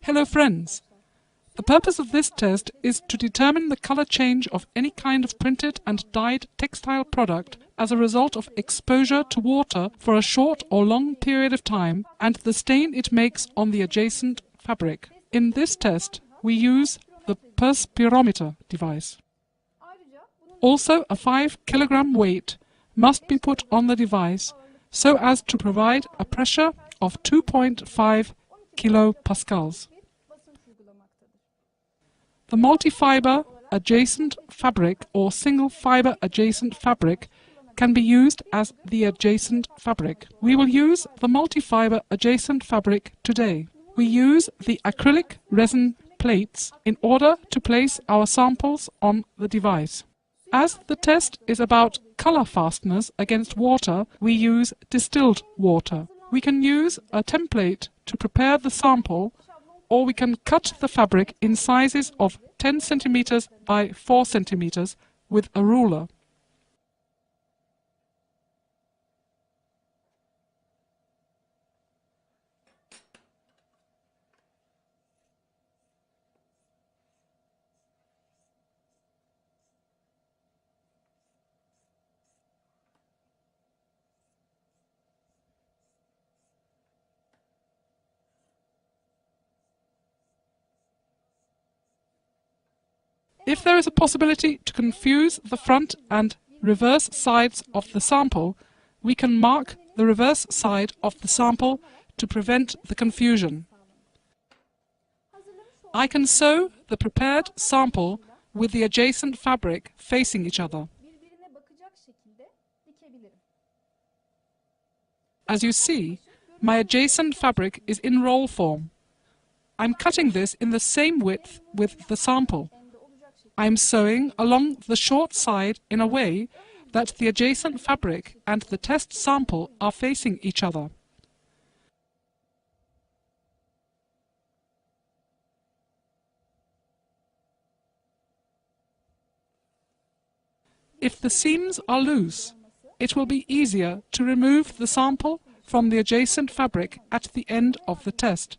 Hello friends! The purpose of this test is to determine the color change of any kind of printed and dyed textile product as a result of exposure to water for a short or long period of time and the stain it makes on the adjacent fabric. In this test, we use the perspirometer device. Also, a 5 kilogram weight must be put on the device so as to provide a pressure of 2.5 kilopascals. The multi-fiber adjacent fabric or single fiber adjacent fabric can be used as the adjacent fabric. We will use the multi-fiber adjacent fabric today. We use the acrylic resin plates in order to place our samples on the device. As the test is about color fastness against water, we use distilled water. We can use a template to prepare the sample, or we can cut the fabric in sizes of 10 centimeters by 4 centimeters with a ruler. If there is a possibility to confuse the front and reverse sides of the sample, we can mark the reverse side of the sample to prevent the confusion. I can sew the prepared sample with the adjacent fabric facing each other. As you see, my adjacent fabric is in roll form. I'm cutting this in the same width with the sample. I'm sewing along the short side in a way that the adjacent fabric and the test sample are facing each other. If the seams are loose, it will be easier to remove the sample from the adjacent fabric at the end of the test.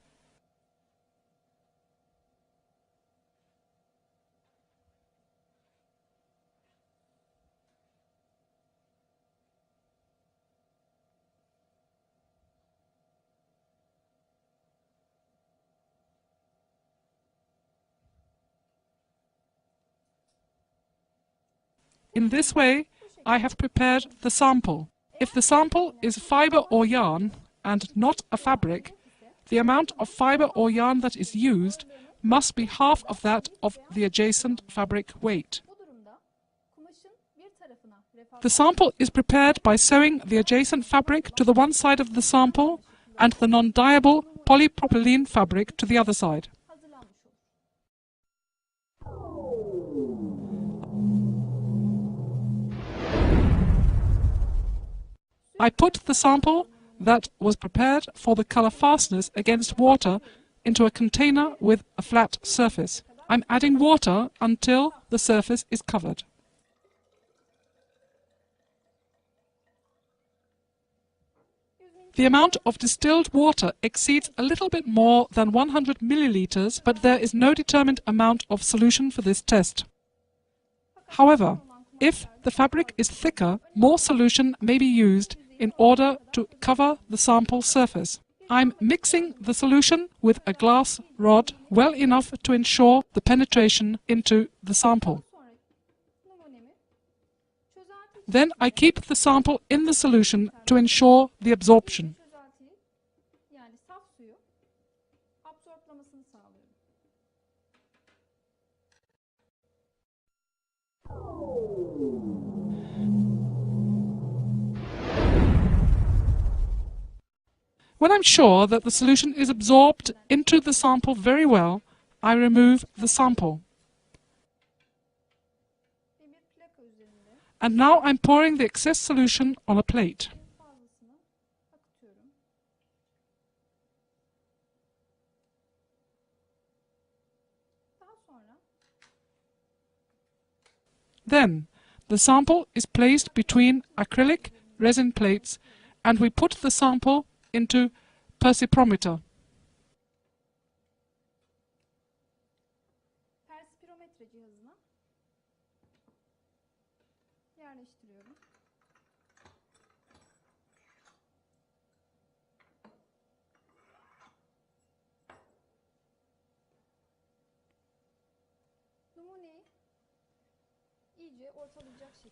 In this way, I have prepared the sample. If the sample is fiber or yarn and not a fabric, the amount of fiber or yarn that is used must be half of that of the adjacent fabric weight. The sample is prepared by sewing the adjacent fabric to the one side of the sample and the non-dyeable polypropylene fabric to the other side. I put the sample that was prepared for the color fastness against water into a container with a flat surface. I'm adding water until the surface is covered. The amount of distilled water exceeds a little bit more than 100 milliliters, but there is no determined amount of solution for this test. However, if the fabric is thicker, more solution may be used in order to cover the sample surface. I'm mixing the solution with a glass rod well enough to ensure the penetration into the sample. Then I keep the sample in the solution to ensure the absorption. When I'm sure that the solution is absorbed into the sample very well, I remove the sample. And now I'm pouring the excess solution on a plate. Then, the sample is placed between acrylic resin plates and we put the sample into perspirometer.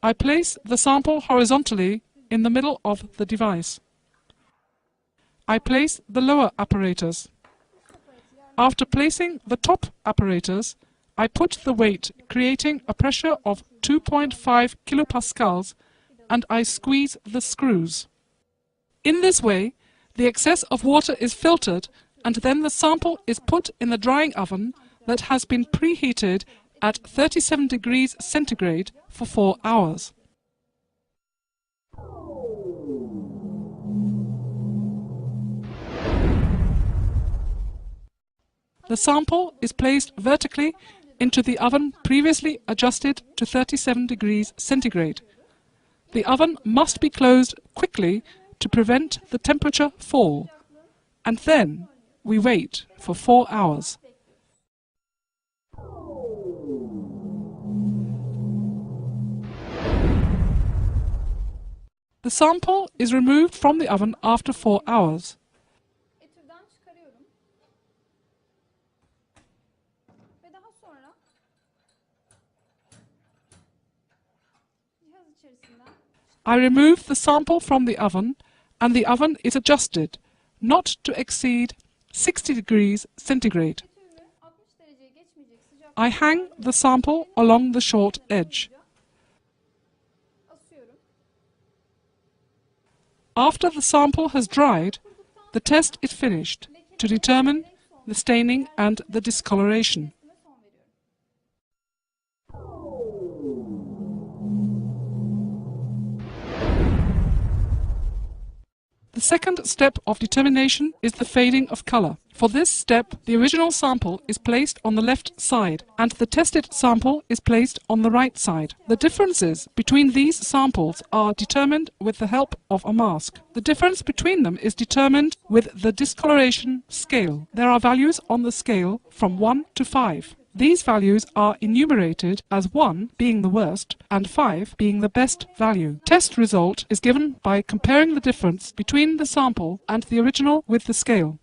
I place the sample horizontally in the middle of the device. I place the lower apparatus. After placing the top apparatus, I put the weight, creating a pressure of 2.5 kilopascals, and I squeeze the screws. In this way, the excess of water is filtered, and then the sample is put in the drying oven that has been preheated at 37 degrees centigrade for 4 hours. The sample is placed vertically into the oven previously adjusted to 37 degrees centigrade. The oven must be closed quickly to prevent the temperature fall, and then we wait for 4 hours. The sample is removed from the oven after 4 hours. I remove the sample from the oven, and the oven is adjusted not to exceed 60 degrees centigrade. I hang the sample along the short edge. After the sample has dried, the test is finished to determine the staining and the discoloration. The second step of determination is the fading of color. For this step, the original sample is placed on the left side and the tested sample is placed on the right side. The differences between these samples are determined with the help of a mask. The difference between them is determined with the discoloration scale. There are values on the scale from 1 to 5. These values are enumerated as 1 being the worst and 5 being the best value. Test result is given by comparing the difference between the sample and the original with the scale.